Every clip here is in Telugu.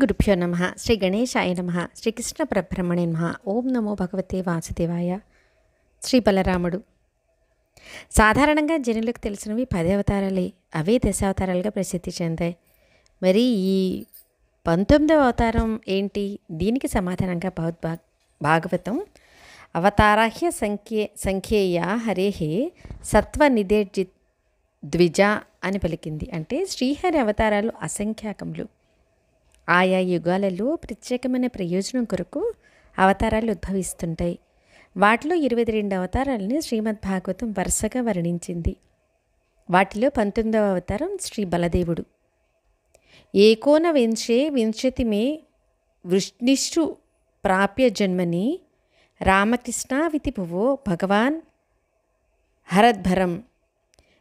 గురుభ్యో నమః. శ్రీ గణేశాయ నమః. శ్రీకృష్ణ పరబ్రహ్మణే నమః. ఓం నమో భగవతే వాసుదేవాయ. శ్రీ బలరాముడు. సాధారణంగా జనులకు తెలిసినవి 10 అవతారాలే. అవే దశావతారాలుగా ప్రసిద్ధి చెందాయి. మరి ఈ 19వ అవతారం ఏంటి? దీనికి సమాధానంగా భాగవతం అవతారాహ్య సంఖ్యేయ హరేః సత్వనిధేర్జి ద్విజ అని పలికింది. అంటే శ్రీహరి అవతారాలు అసంఖ్యాకములు. ఆయా యుగాలలో ప్రత్యేకమైన ప్రయోజనం కొరకు అవతారాలు ఉద్భవిస్తుంటాయి. వాటిలో 22 అవతారాలని శ్రీమద్ భాగవతం వరుసగా వర్ణించింది. వాటిలో 19వ అవతారం శ్రీ బలదేవుడు. ఏకోన వింశే వింశతి మే వృష్ణిషు ప్రాప్య జన్మని రామకృష్ణావితి భువో భగవాన్ హరద్భరం.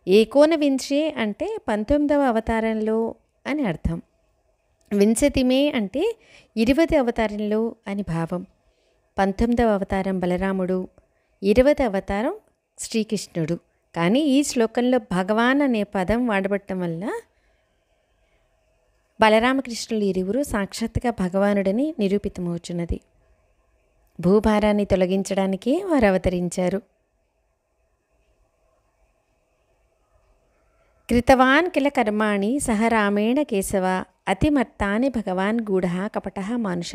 ఏకోన వింశే అంటే 19వ అవతారంలో అని అర్థం. వింశతిమే అంటే 20 అవతారంలో అని భావం. 19వ అవతారం బలరాముడు, 20వ అవతారం శ్రీకృష్ణుడు. కానీ ఈ శ్లోకంలో భగవాన్ అనే పదం వాడబట్టడం వల్ల బలరామకృష్ణులు ఇరువురు సాక్షాత్తుగా భగవానుడని నిరూపితమవుతున్నది. భూభారాన్ని తొలగించడానికి వారు అవతరించారు. కృతవాన్ కిల కర్మాణి సహ రామేణ కేశవ అతిమత్తాని భగవాన్ గూఢ కపట మానుష.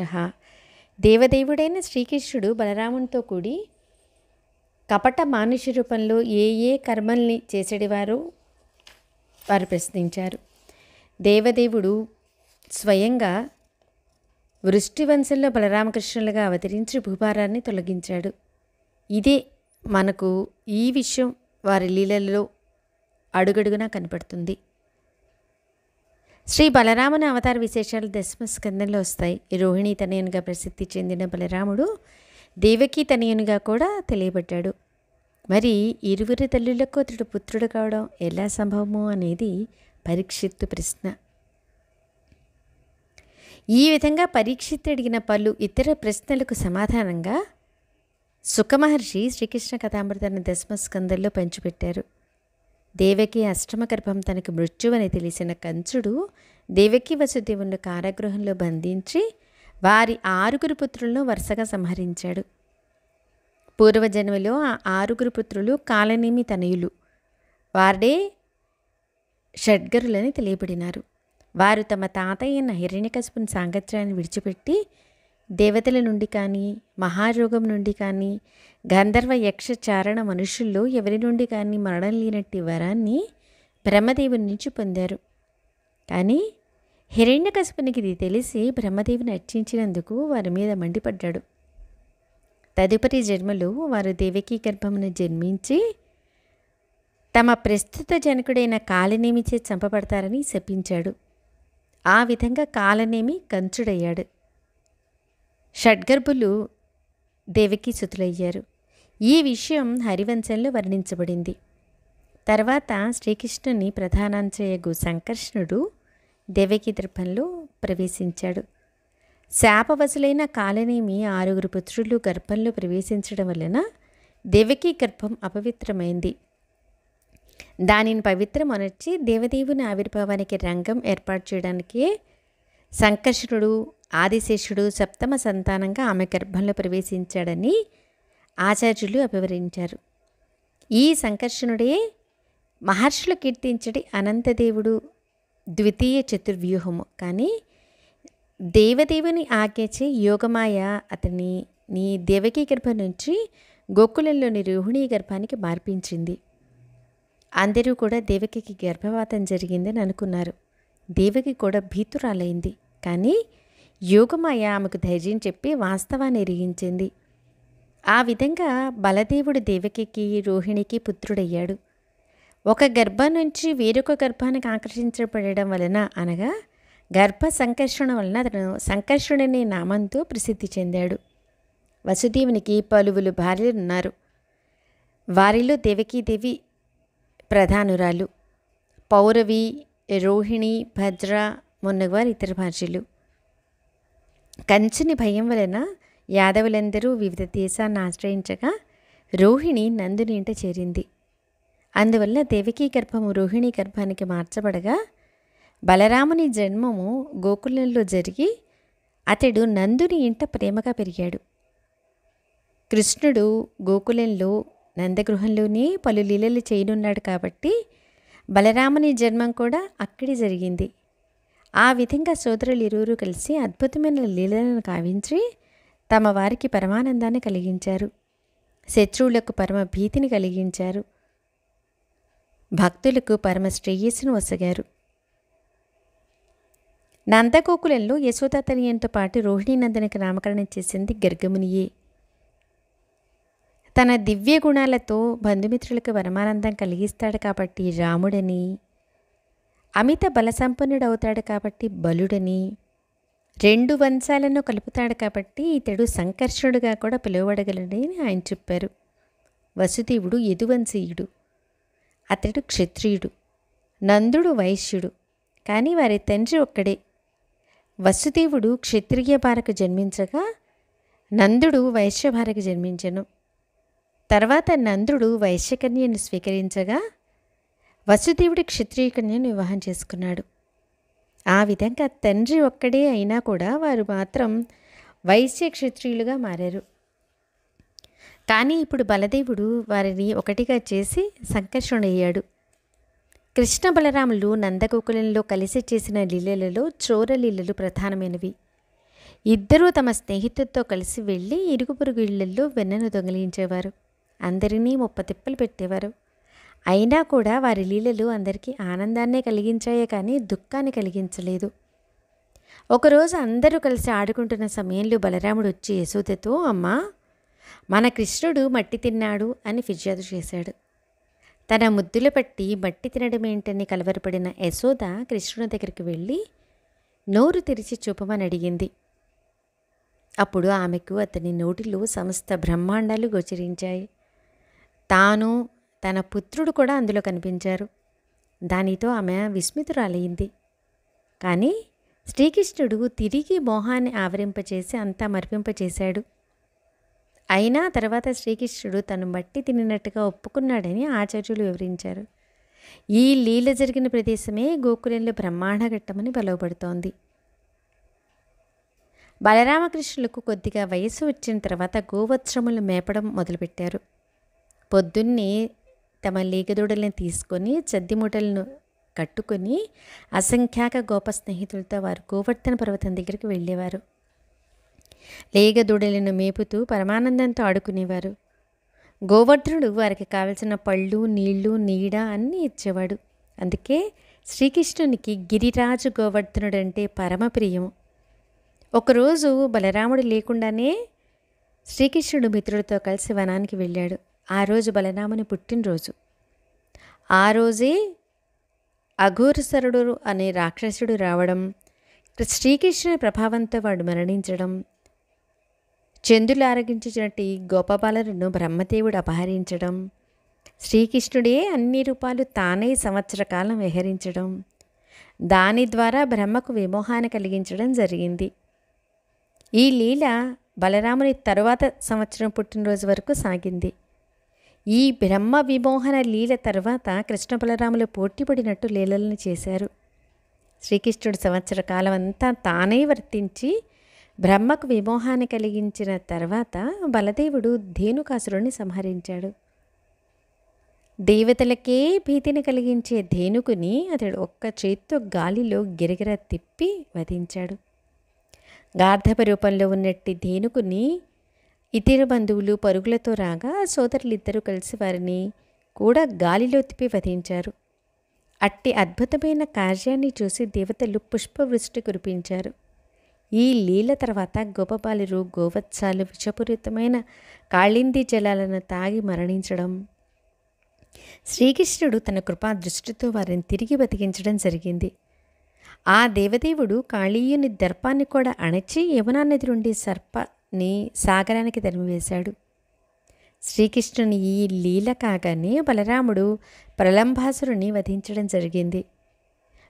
దేవదేవుడైన శ్రీకృష్ణుడు బలరామునితో కూడి కపట మానుష రూపంలో ఏ కర్మల్ని చేసేటివారో వారు ప్రశ్నించారు. దేవదేవుడు స్వయంగా వృష్టివంశంలో బలరామకృష్ణులుగా అవతరించి భూభారాన్ని తొలగించాడు. ఇదే మనకు ఈ విషయం వారి లీలల్లో అడుగడుగునా కనపడుతుంది. శ్రీ బలరాముని అవతార విశేషాలు 10వ స్కందంలో వస్తాయి. రోహిణి తనయునిగా ప్రసిద్ధి చెందిన బలరాముడు దేవకీ తనయునిగా కూడా తెలియబడ్డాడు. మరి ఇరువురి తల్లులకు అతడు పుత్రుడు కావడం ఎలా సంభవమో అనేది పరీక్షిత్తు ప్రశ్న. ఈ విధంగా పరీక్షిత్తు అడిగిన పలు ఇతర ప్రశ్నలకు సమాధానంగా సుఖమహర్షి శ్రీకృష్ణ కథామృతాన్ని 10వ స్కందంలో పంచిపెట్టారు. దేవకి అష్టమ గర్భం తనకు మృత్యువని తెలిసిన కంసుడు దేవకి వసుదేవుని కారాగృహంలో బంధించి వారి 6 పుత్రులను వరుసగా సంహరించాడు. పూర్వజన్మలో ఆ 6 పుత్రులు కాలనేమి తనయులు. వారే షడ్గరులని తెలియబడినారు. వారు తమ తాతయ్యన హిరణ్యకశిపుని సాంగత్యాన్ని విడిచిపెట్టి దేవతల నుండి కానీ మహారోగం నుండి కానీ గంధర్వ యక్ష చారణ మనుషుల్లో ఎవరి నుండి కానీ మరణం లేనట్టి వరాన్ని బ్రహ్మదేవుని నుంచి పొందారు. కానీ హిరణ్యకశిపునికి ఇది తెలిసి బ్రహ్మదేవుని అర్చించినందుకు వారి మీద మండిపడ్డాడు. తదుపరి జన్మలో వారు దేవకీ గర్భమును జన్మించి తమ ప్రస్తుత జనకుడైన కాలనేమిచే చంపబడతారని శపించాడు. ఆ విధంగా కాలనేమి కంచుడయ్యాడు. షడ్గర్భులు దేవకీ సుతులయ్యారు. ఈ విషయం హరివంశంలో వర్ణించబడింది. తర్వాత శ్రీకృష్ణుని ప్రధానాంశయగు సంకర్షణుడు దేవకీ గర్భంలో ప్రవేశించాడు. శాపవశులైన కాలనేమి 6 పుత్రులు గర్భంలో ప్రవేశించడం వలన దేవకీ గర్భం అపవిత్రమైంది. దానిని పవిత్రమనర్చి దేవదేవుని ఆవిర్భావానికి రంగం ఏర్పాటు చేయడానికే సంకర్షణుడు ఆదిశేషుడు 7వ సంతానంగా ఆమె గర్భంలో ప్రవేశించాడని ఆచార్యులు అభివర్ణించారు. ఈ సంకర్షణుడే మహర్షులు కీర్తించడి అనంతదేవుడు ద్వితీయ చతుర్వ్యూహము. కానీ దేవదేవుని ఆజ్ఞచే యోగమాయ అతని దేవకీ గర్భం నుంచి గోకులంలోని రోహిణీ గర్భానికి మార్పించింది. అందరూ కూడా దేవకికి గర్భవాతం జరిగిందని అనుకున్నారు. దేవకి కూడా భీతురాలైంది. కానీ యోగమాయ ఆమెకు ధైర్యం చెప్పి వాస్తవాన్ని ఎరిగించింది. ఆ విధంగా బలదేవుడు దేవకికి రోహిణికి పుత్రుడయ్యాడు. ఒక గర్భం నుంచి వేరొక గర్భానికి ఆకర్షించబడడం వలన అనగా గర్భ సంకర్షణ వలన అతను సంకర్షణుడనే నామంతో ప్రసిద్ధి చెందాడు. వసుదేవునికి పలువురు భార్యలు ఉన్నారు. వారిలో దేవకీదేవి ప్రధానురాలు. పౌరవి, రోహిణి, భద్ర మొన్నవారు ఇతర భార్యలు. కంచుని భయం వలన యాదవులందరూ వివిధ దేశాన్ని ఆశ్రయించగా రోహిణి నందుని ఇంట చేరింది. అందువల్ల దేవకీ గర్భము రోహిణి గర్భానికి మార్చబడగా బలరాముని జన్మము గోకులంలో జరిగి అతడు నందుని ఇంట ప్రేమగా పెరిగాడు. కృష్ణుడు గోకులంలో నందగృహంలోనే పలు లీలలు చేయనున్నాడు కాబట్టి బలరాముని జన్మం కూడా అక్కడే జరిగింది. ఆ విధంగా సోదరులు ఇరువురు కలిసి అద్భుతమైన లీలలను కావించి తమ వారికి పరమానందాన్ని కలిగించారు. శత్రువులకు పరమ భీతిని కలిగించారు. భక్తులకు పరమ శ్రేయస్సును వసగారు. నందగోకులంలో యశోదాతనయంతో పాటు రోహిణీనందనికి నామకరణం చేసింది గర్గమునియే. తన దివ్య గుణాలతో బంధుమిత్రులకు పరమానందం కలిగిస్తాడు కాబట్టి రాముడని, అమిత బలసంపన్నుడవుతాడు కాబట్టి బలుడని, 2 వంశాలను కలుపుతాడు కాబట్టి ఇతడు సంకర్షణుడుగా కూడా పిలువబడగలడని ఆయన చెప్పారు. వసుదేవుడు యదువంశీయుడు, అతడు క్షత్రియుడు. నందుడు వైశ్యుడు, కానీ వారి తండ్రి ఒక్కడే. వసుదేవుడు క్షత్రియ భార్యకు జన్మించగా నందుడు వైశ్య భార్యకు జన్మించెను. తర్వాత నందుడు వైశ్యకన్యను స్వీకరించగా వసుదేవుడి క్షత్రియ కన్యను వివాహం చేసుకున్నాడు. ఆ విధంగా తండ్రి ఒక్కడే అయినా కూడా వారు మాత్రం వైశ్య క్షత్రియులుగా మారారు. కానీ ఇప్పుడు బలదేవుడు వారిని ఒకటిగా చేసి సంకర్షణయ్యాడు. కృష్ణ బలరాములు నందగోకులంలో కలిసి చేసిన లీలలలో చోరలీలలు ప్రధానమైనవి. ఇద్దరూ తమ స్నేహితులతో కలిసి వెళ్ళి ఇరుగు పొరుగు ఇళ్లల్లో వెన్నను దొంగిలించేవారు. అందరినీ ముప్పతిప్పలు పెట్టేవారు. అయినా కూడా వారి లీలలు అందరికీ ఆనందాన్నే కలిగించాయే కానీ దుఃఖాన్ని కలిగించలేదు. ఒకరోజు అందరూ కలిసి ఆడుకుంటున్న సమయంలో బలరాముడు వచ్చి యశోదతో, అమ్మా, మన కృష్ణుడు మట్టి తిన్నాడు అని ఫిర్యాదు చేశాడు. తన ముద్దులు పట్టి మట్టి తినడమేంటని కలవరపడిన యశోద కృష్ణుని దగ్గరికి వెళ్ళి నోరు తెరిచి చూపమని అడిగింది. అప్పుడు ఆమెకు అతని నోటిలో సమస్త బ్రహ్మాండాలు గోచరించాయి. తాను తన పుత్రుడు కూడా అందులో కనిపించారు. దానితో ఆమె విస్మితురాలయ్యింది. కానీ శ్రీకృష్ణుడు తిరిగి మోహాన్ని ఆవరింపచేసి అంతా మరిపింపచేశాడు. అయినా తర్వాత శ్రీకృష్ణుడు తను మట్టి తినినట్టుగా ఒప్పుకున్నాడని ఆచార్యులు వివరించారు. ఈ లీల జరిగిన ప్రదేశమే గోకులంలో బ్రహ్మాండఘట్టమని పిలువబడుతోంది. బలరామకృష్ణులకు కొద్దిగా వయసు వచ్చిన తర్వాత గోవత్సములు మేపడం మొదలుపెట్టారు. పొద్దున్నే తమ లేగదూడలను తీసుకొని చద్దిమూటలను కట్టుకొని అసంఖ్యాక గోప స్నేహితులతో వారు గోవర్ధన పర్వతం దగ్గరికి వెళ్ళేవారు. లేగదూడలను మేపుతూ పరమానందంతో ఆడుకునేవారు. గోవర్ధనుడు వారికి కావలసిన పళ్ళు, నీళ్లు, నీడ అన్నీ ఇచ్చేవాడు. అందుకే శ్రీకృష్ణునికి గిరిరాజు గోవర్ధనుడు అంటే పరమ ప్రియము. ఒకరోజు బలరాముడు లేకుండానే శ్రీకృష్ణుడు మిత్రుడితో కలిసి వనానికి వెళ్ళాడు. ఆ రోజు బలరాముని పుట్టినరోజు. ఆ రోజే అఘోరసరుడు అనే రాక్షసుడు రావడం, శ్రీకృష్ణుని ప్రభావంతో వాడు మరణించడం, చంద్రులు ఆరగించినట్టు గోపబాలను బ్రహ్మదేవుడు అపహరించడం, శ్రీకృష్ణుడే అన్ని రూపాలు తానే సంవత్సర కాలం విహరించడం, దాని ద్వారా బ్రహ్మకు విమోహాన్ని కలిగించడం జరిగింది. ఈ లీల బలరాముని తరువాత సంవత్సరం పుట్టినరోజు వరకు సాగింది. ఈ బ్రహ్మ విమోహన లీల తర్వాత కృష్ణ బలరాములు పోటీపడినట్టు లీలలను చేశారు. శ్రీకృష్ణుడు సంవత్సర కాలం అంతా తానే వర్తించి బ్రహ్మకు విమోహాన్ని కలిగించిన తర్వాత బలదేవుడు ధేనుకాసురుణ్ణి సంహరించాడు. దేవతలకే భీతిని కలిగించే ధేనుకుని అతడు ఒక్క చేత్తో గాలిలో గిరగిర తిప్పి వధించాడు. గార్ధప రూపంలో ఉన్నట్టి ధేనుకుని ఇతర బంధువులు పరుగులతో రాగా సోదరులిద్దరూ కలిసి వారిని కూడా గాలిలో తిప్పి వధించారు. అట్టి అద్భుతమైన కార్యాన్ని చూసి దేవతలు పుష్పవృష్టి కురిపించారు. ఈ లీల తర్వాత గోపబాలురు గోవత్సాలు విషపూరితమైన కాళింది జలాలను తాగి మరణించడం, శ్రీకృష్ణుడు తన కృపా దృష్టితో వారిని తిరిగి బతికించడం జరిగింది. ఆ దేవదేవుడు కాళీయుని దర్పాన్ని కూడా అణచి యమునా నది నుండి సర్పాన్ని సాగరానికి తరిమివేశాడు. శ్రీకృష్ణుని ఈ లీల కాగానే బలరాముడు ప్రలంబాసురుని వధించడం జరిగింది.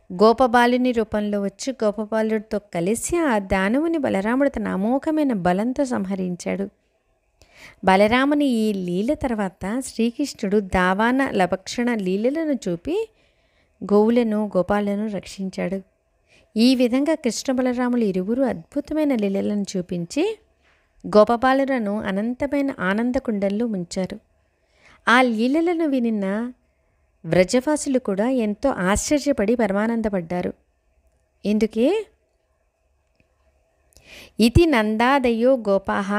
గోపబాలుని రూపంలో వచ్చి గోపబాలుడితో కలిసి ఆ దానవుని బలరాముడు తన అమోఘమైన బలంతో సంహరించాడు. బలరాముని ఈ లీల తర్వాత శ్రీకృష్ణుడు దావాన లభక్షణ లీలలను చూపి గోవులను గోపాలను రక్షించాడు. ఈ విధంగా కృష్ణ బలరాములు ఇరువురు అద్భుతమైన లీలలను చూపించి గోపబాలులను అనంతమైన ఆనందకుండంలో ముంచారు. ఆ లీలలను వినిన వ్రజవాసులు కూడా ఎంతో ఆశ్చర్యపడి పరమానందపడ్డారు. ఎందుకే ఇది నందాదయో గోపాహ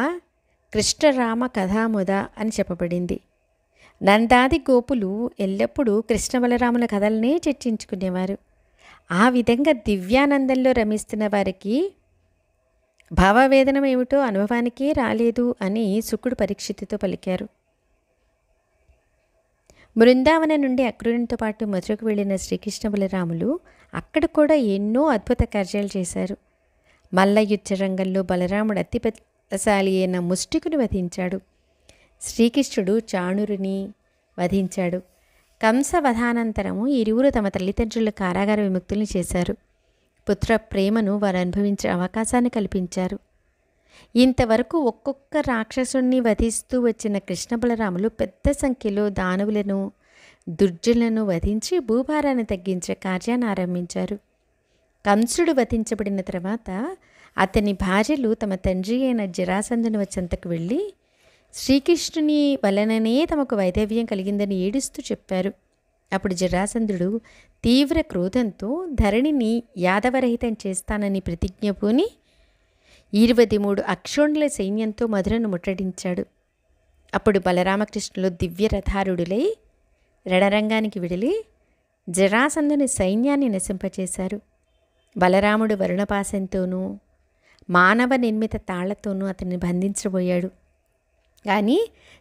కృష్ణరామ కథాముద అని చెప్పబడింది. నందాది గోపులు ఎల్లప్పుడూ కృష్ణ బలరాముల కథలనే చర్చించుకునేవారు. ఆ విధంగా దివ్యానందంలో రమిస్తున్న వారికి భావవేదనం ఏమిటో అనుభవానికే రాలేదు అని శుకుడు పరీక్షితుతో పలికారు. బృందావన నుండి అక్రూరునితో పాటు మధురకు వెళ్ళిన శ్రీకృష్ణ బలరాములు అక్కడ కూడా ఎన్నో అద్భుత కార్యాలు చేశారు. మల్లయుద్ధ రంగంలో బలరాముడు అతి బలశాలి అయిన ముష్టికుని వధించాడు. శ్రీకృష్ణుడు చాణురుని వధించాడు. కంస వధానంతరము ఇరువురు తమ తల్లిదండ్రుల కారాగార విముక్తుల్ని చేశారు. పుత్ర ప్రేమను వారు అనుభవించే అవకాశాన్ని కల్పించారు. ఇంతవరకు ఒక్కొక్క రాక్షసుణ్ణి వధిస్తూ వచ్చిన కృష్ణ బలరాములు పెద్ద సంఖ్యలో దానవులను దుర్జనులను వధించి భూభారాన్ని తగ్గించే కార్యాన్ని ఆరంభించారు. కంసుడు వధించబడిన తర్వాత అతని భార్యలు తమ తండ్రి అయిన జరాసంధుని వచ్చంతకు వెళ్ళి శ్రీకృష్ణుని వలననే తమకు వైదవ్యం కలిగిందని ఏడుస్తూ చెప్పారు. అప్పుడు జరాసంధుడు తీవ్ర క్రోధంతో ధరణిని యాదవరహితం చేస్తానని ప్రతిజ్ఞ పూని 23 అక్షోణుల సైన్యంతో మధురను ముట్టడించాడు. అప్పుడు బలరామకృష్ణులు దివ్యరథారుడులై రణరంగానికి విడిలి జరాసంధుని సైన్యాన్ని నశింపచేశారు. బలరాముడు వరుణపాశంతోనూ మానవ నిర్మిత తాళ్లతోనూ అతన్ని బంధించబోయాడు. కానీ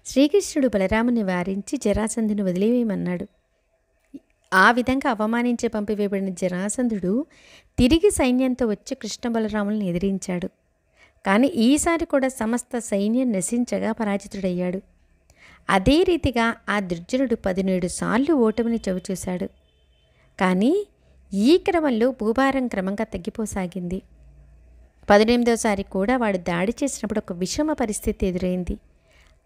శ్రీకృష్ణుడు బలరాముని వారించి జరాసంధుని వదిలివేయమన్నాడు. ఆ విధంగా అవమానించి పంపివేయబడిన జరాసంధుడు తిరిగి సైన్యంతో వచ్చి కృష్ణ బలరాములను ఎదిరించాడు. కానీ ఈసారి కూడా సమస్త సైన్యం నశించగా పరాజితుడయ్యాడు. అదే రీతిగా ఆ దుర్జనుడు 17 సార్లు ఓటమిని చవిచూశాడు. కానీ ఈ క్రమంలో భూభారం క్రమంగా తగ్గిపోసాగింది. 18వసారి కూడా వాడు దాడి చేసినప్పుడు ఒక విషమ పరిస్థితి ఎదురైంది.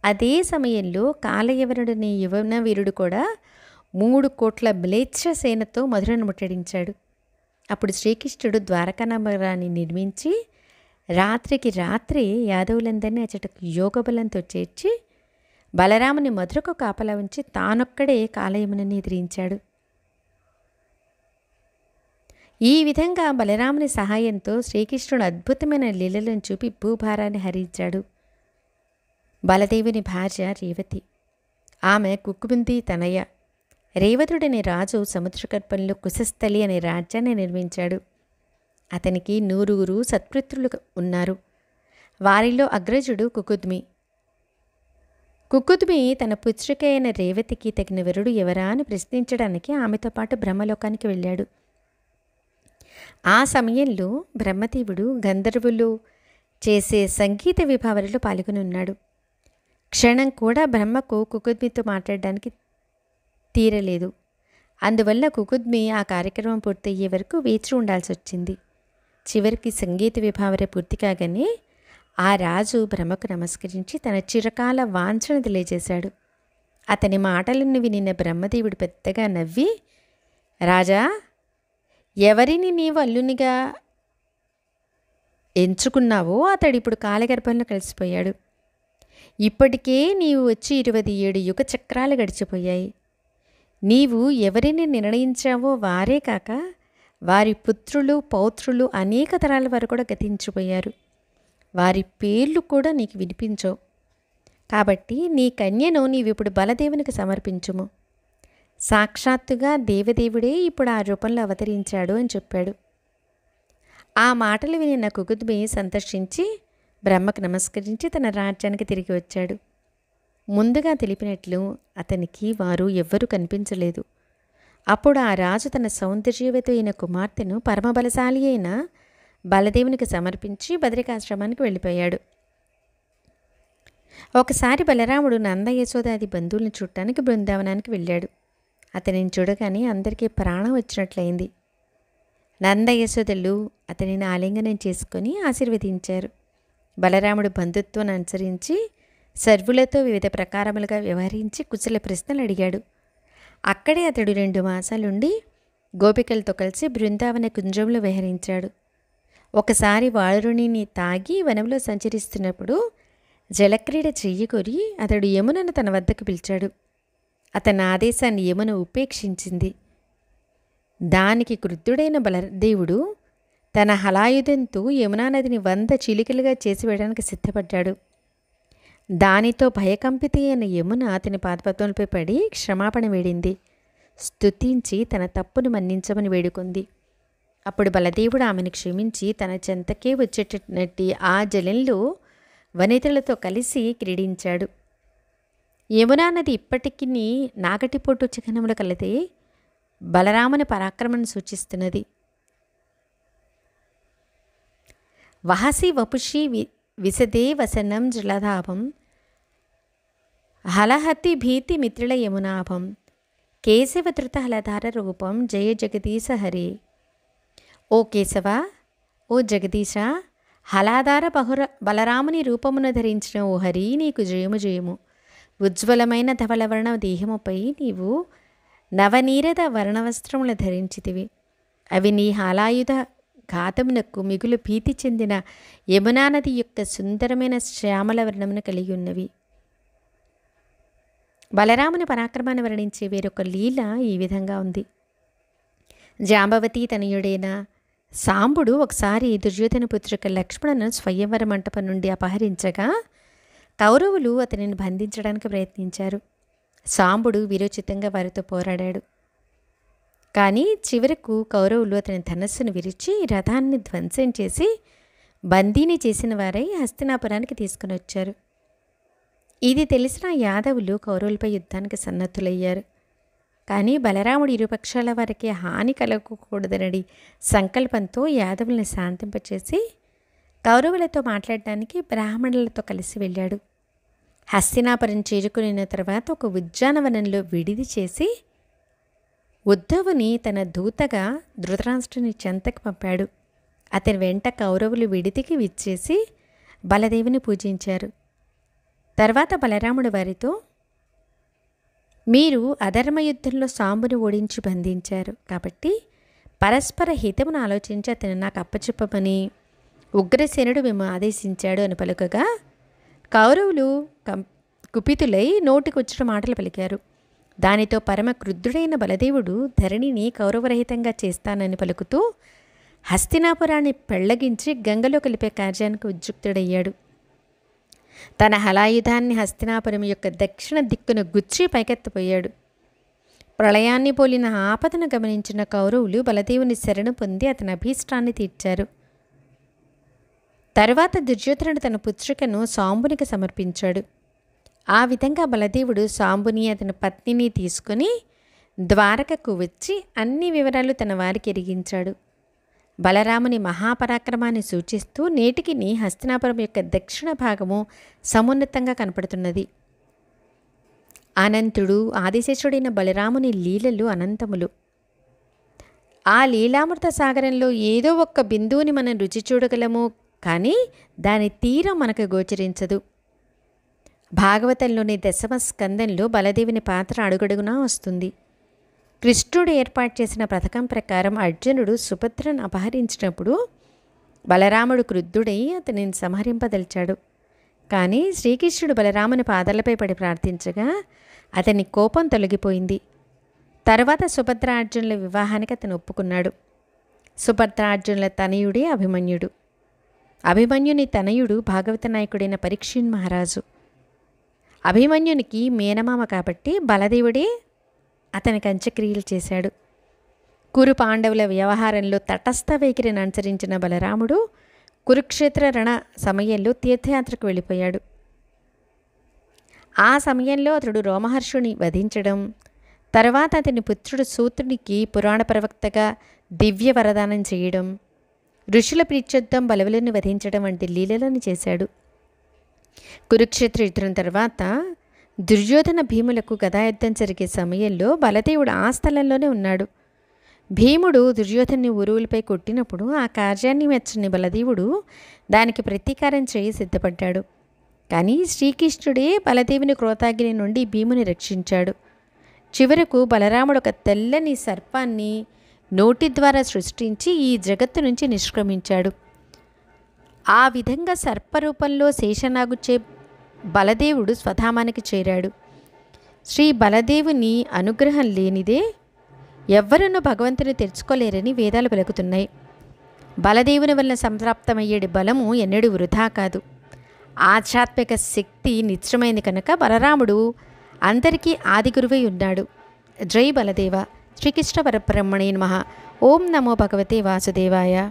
అదే సమయంలో కాలయవనుడనే యువన వీరుడు కూడా 3 కోట్ల మ్లేచ్ఛ సేనతో మధురను ముట్టడించాడు. అప్పుడు శ్రీకృష్ణుడు ద్వారకా నగరాన్ని నిర్మించి రాత్రికి రాత్రి యాదవులందరినీ అచటకు యోగబలంతో చేర్చి బలరాముని మధురకు కాపలా ఉంచి తానొక్కడే కాలయమునని ఎదిరించాడు. ఈ విధంగా బలరాముని సహాయంతో శ్రీకృష్ణుడు అద్భుతమైన లీలలను చూపి భూభారాన్ని హరించాడు. బలదేవుని భార్య రేవతి, ఆమె కుక్కుబుంది తనయ. రేవతుడనే రాజు సముద్రగర్భంలో కుశస్థలి అనే రాజ్యాన్ని నిర్మించాడు. అతనికి 100 సత్పుత్రులు ఉన్నారు. వారిలో అగ్రజుడు కుకుద్మి. కుకుద్మి తన పుత్రిక అయిన రేవతికి తగిన వరుడు ఎవరా అని ప్రశ్నించడానికి ఆమెతో పాటు బ్రహ్మలోకానికి వెళ్ళాడు. ఆ సమయంలో బ్రహ్మదేవుడు గంధర్వులు చేసే సంగీత విభావరిలో పాల్గొని ఉన్నాడు. క్షణం కూడా బ్రహ్మకు కుకుద్మితో మాట్లాడడానికి తీరలేదు. అందువల్ల కుకుద్మి ఆ కార్యక్రమం పూర్తయ్యే వరకు వేచి ఉండాల్సి వచ్చింది. చివరికి సంగీత విభావరి పూర్తి కాగానే ఆ రాజు బ్రహ్మకు నమస్కరించి తన చిరకాల వాంఛను తెలియజేశాడు. అతని మాటలను వినిన బ్రహ్మదేవుడు పెద్దగా నవ్వి, రాజా, ఎవరిని నీవు అల్లునిగా ఎంచుకున్నావో అతడిప్పుడు కాలగర్భంలో కలిసిపోయాడు. ఇప్పటికే నీవు వచ్చి 27 యుగ చక్రాలు గడిచిపోయాయి. నీవు ఎవరిని నిర్ణయించావో వారే కాక వారి పుత్రులు పౌత్రులు అనేక తరాల వారు కూడా గతించిపోయారు. వారి పేర్లు కూడా నీకు వినిపించవు. కాబట్టి నీ కన్యను నీవిప్పుడు బలదేవునికి సమర్పించుము. సాక్షాత్తుగా దేవదేవుడే ఇప్పుడు ఆ రూపంలో అవతరించాడు అని చెప్పాడు. ఆ మాటలు విని కుకుద్మి సంతోషించి బ్రహ్మకు నమస్కరించి తన రాజ్యానికి తిరిగి వచ్చాడు. ముందుగా తెలిపినట్లు అతనికి వారు ఎవ్వరూ కనిపించలేదు. అప్పుడు ఆ రాజు తన సౌందర్యవతి అయిన కుమార్తెను పరమబలశాలి అయిన బలదేవునికి సమర్పించి బదరికాశ్రమానికి వెళ్ళిపోయాడు. ఒకసారి బలరాముడు నంద యశోదాది బంధువులను చూడటానికి బృందావనానికి వెళ్ళాడు. అతనిని చూడగానే అందరికీ ప్రాణం వచ్చినట్లయింది. నంద యశోదలు అతనిని ఆలింగనం చేసుకొని ఆశీర్వదించారు. బలరాముడు బంధుత్వాన్ని అనుసరించి సర్వులతో వివిధ ప్రకారములుగా వ్యవహరించి కుశల ప్రశ్నలు అడిగాడు. అక్కడే అతడు 2 మాసాలుండి గోపికలతో కలిసి బృందావన కుంజంలో విహరించాడు. ఒకసారి వారుణిని తాగి వనంలో సంచరిస్తున్నప్పుడు జలక్రీడ చెయ్యకొరి అతడు యమునను తన వద్దకు పిలిచాడు. అతని ఆదేశాన్ని యమున ఉపేక్షించింది. దానికి క్రుద్ధుడైన బలదేవుడు తన హలాయుధంతో యమునా నదిని 100 చీలికలుగా చేసివేయడానికి సిద్ధపడ్డాడు. దానితో భయకంపిత అయిన యమున అతని పాదపద్మలపై పడి క్షమాపణ వేడింది. స్తుతించి తన తప్పును మన్నించమని వేడుకుంది. అప్పుడు బలదేవుడు ఆమెను క్షమించి తన చెంతకే వచ్చేటట్టు ఆ జలంలో వనితలతో కలిసి క్రీడించాడు. యమునా నది ఇప్పటికీ నాగటిపోటు చిహ్నములు కలదే బలరాముని పరాక్రమను సూచిస్తున్నది. వహసి వపుషి విశదే వసనం జలధాభం హలహతి భీతి మిత్రుల యమునాభం కేశవధృత హలధార రూపం జయ జగదీశ హరే. ఓ కేశవ, ఓ జగదీశ, హలాధార బలరాముని రూపమును ధరించిన ఓ హరి, నీకు జయము జయము. ఉజ్వలమైన ధవళవర్ణ దేహముపై నీవు నవనీరద వర్ణవస్త్రములు ధరించితివి. అవి నీ హలాయుధ ఘాతమునకు మిగులు భీతి చెందిన యమునా నది యొక్క సుందరమైన శ్యామల వర్ణమును కలిగి ఉన్నవి. బలరాముని పరాక్రమాన్ని వర్ణించే వేరొక లీల ఈ విధంగా ఉంది. జాంబవతి తనయుడైన సాంబుడు ఒకసారి దుర్యోధన పుత్రిక లక్ష్మణను స్వయంవర మంటపం నుండి అపహరించగా కౌరవులు అతనిని బంధించడానికి ప్రయత్నించారు. సాంబుడు వీరోచితంగా వారితో పోరాడాడు. కానీ చివరకు కౌరవులు అతని ధనస్సును విరిచి రథాన్ని ధ్వంసం చేసి బందీని చేసిన వారై హస్తినాపురానికి తీసుకుని వచ్చారు. ఇది తెలిసిన యాదవులు కౌరవులపై యుద్ధానికి సన్నద్ధులయ్యారు. కానీ బలరాముడు ఇరుపక్షాల వారికి హాని కలగకూడదనడి సంకల్పంతో యాదవుల్ని శాంతింపచేసి కౌరవులతో మాట్లాడడానికి బ్రాహ్మణులతో కలిసి వెళ్ళాడు. హస్తినాపురం చేరుకున్న తర్వాత ఒక ఉద్యానవనంలో విడిది చేసి ఉద్ధవుని తన దూతగా ధృతరాష్ట్రుని చెంతకు పంపాడు. అతని వెంట కౌరవులు విడిదికి విచ్చేసి బలదేవుని పూజించారు. తర్వాత బలరాముడు వారితో, మీరు అధర్మ యుద్ధంలో సాంబుని ఓడించి బంధించారు కాబట్టి పరస్పర హితమును ఆలోచించి అతను నాకు అప్పచెప్పమని ఉగ్రసేనుడు మేము ఆదేశించాడు అని పలుకగా కౌరవులు కుపితులై నోటికొచ్చిన మాటలు పలికారు. దానితో పరమ క్రుద్ధుడైన బలదేవుడు ధరణిని కౌరవరహితంగా చేస్తానని పలుకుతూ హస్తినాపురాన్ని పెళ్లగించి గంగలో కలిపే కార్యానికి ఉద్యుక్తుడయ్యాడు. తన హలాయుధాన్ని హస్తినాపురం యొక్క దక్షిణ దిక్కున గుచ్చి పైకెత్తపోయాడు. ప్రళయాన్ని పోలిన ఆపదను గమనించిన కౌరవులు బలదేవుని శరణు పొంది అతని అభీష్టాన్ని తీర్చారు. తరువాత దుర్యోధనుడు తన పుత్రికను సాంబునికి సమర్పించాడు. ఆ విధంగా బలదేవుడు సాంబుని అతని పత్నిని తీసుకుని ద్వారకకు వచ్చి అన్ని వివరాలు తన వారికి ఎరిగించాడు. బలరాముని మహాపరాక్రమాన్ని సూచిస్తూ నేటికి హస్తినాపురం యొక్క దక్షిణ భాగము సమున్నతంగా కనపడుతున్నది. అనంతుడు ఆదిశేషుడైన బలరాముని లీలలు అనంతములు. ఆ లీలామృత సాగరంలో ఏదో ఒక్క బిందువుని మనం రుచి చూడగలము, కానీ దాని తీరం మనకు గోచరించదు. భాగవతంలోని 10వ స్కందంలో బలదేవుని పాత్ర అడుగడుగునా వస్తుంది. కృష్ణుడు ఏర్పాటు చేసిన పథకం ప్రకారం అర్జునుడు సుభద్రను అపహరించినప్పుడు బలరాముడు క్రుద్ధుడై అతనిని సంహరింపదలిచాడు. కానీ శ్రీకృష్ణుడు బలరాముని పాదాలపై పడి ప్రార్థించగా అతని కోపం తొలగిపోయింది. తర్వాత సుభద్రార్జునుల వివాహానికి అతను ఒప్పుకున్నాడు. సుభద్రార్జునుల తనయుడే అభిమన్యుడు. అభిమన్యుని తనయుడు భాగవత నాయకుడైన పరీక్షిత్ మహారాజు. అభిమన్యునికి మేనమామ కాబట్టి బలదేవుడే అతనికి అంత్యక్రియలు చేశాడు. కురు పాండవుల వ్యవహారంలో తటస్థ వైఖరిని అనుసరించిన బలరాముడు కురుక్షేత్ర రణ సమయంలో తీర్థయాత్రకు వెళ్ళిపోయాడు. ఆ సమయంలో అతడు రోమహర్షుని వధించడం, తర్వాత అతని పుత్రుడు సూతునికి పురాణ ప్రవక్తగా దివ్య వరదానం చేయడం, ఋషుల ప్రీత్యర్థం బలవులను వధించడం వంటి లీలలను చేశాడు. కురుక్షేత్ర యుద్ధం తర్వాత దుర్యోధన భీములకు గదాయుద్ధం జరిగే సమయంలో బలదేవుడు ఆ స్థలంలోనే ఉన్నాడు. భీముడు దుర్యోధన్ని ఉరువులపై కొట్టినప్పుడు ఆ కార్యాన్ని మెచ్చని బలదేవుడు దానికి ప్రతీకారం చేయి సిద్ధపడ్డాడు. కానీ శ్రీకృష్ణుడే బలదేవుని క్రోధాగ్ని నుండి భీముని రక్షించాడు. చివరకు బలరాముడు ఒక తెల్లని సర్పాన్ని నోటి ద్వారా సృష్టించి ఈ జగత్తు నుంచి నిష్క్రమించాడు. ఆ విధంగా సర్పరూపంలో శేషనాగుచే బలదేవుడు స్వధామానికి చేరాడు. శ్రీ బలదేవుని అనుగ్రహం లేనిదే ఎవ్వరూ భగవంతుని తెరుచుకోలేరని వేదాలు పలుకుతున్నాయి. బలదేవుని వల్ల సంప్రాప్తమయ్యేటి బలము ఎన్నడూ వృధా కాదు. ఆధ్యాత్మిక శక్తి నిత్యమైంది కనుక బలరాముడు అందరికీ ఆది గురువై ఉన్నాడు. జై బలదేవ. శ్రీకృష్ణ పరబ్రహ్మణే నమః. ఓం నమో భగవతే వాసుదేవాయ.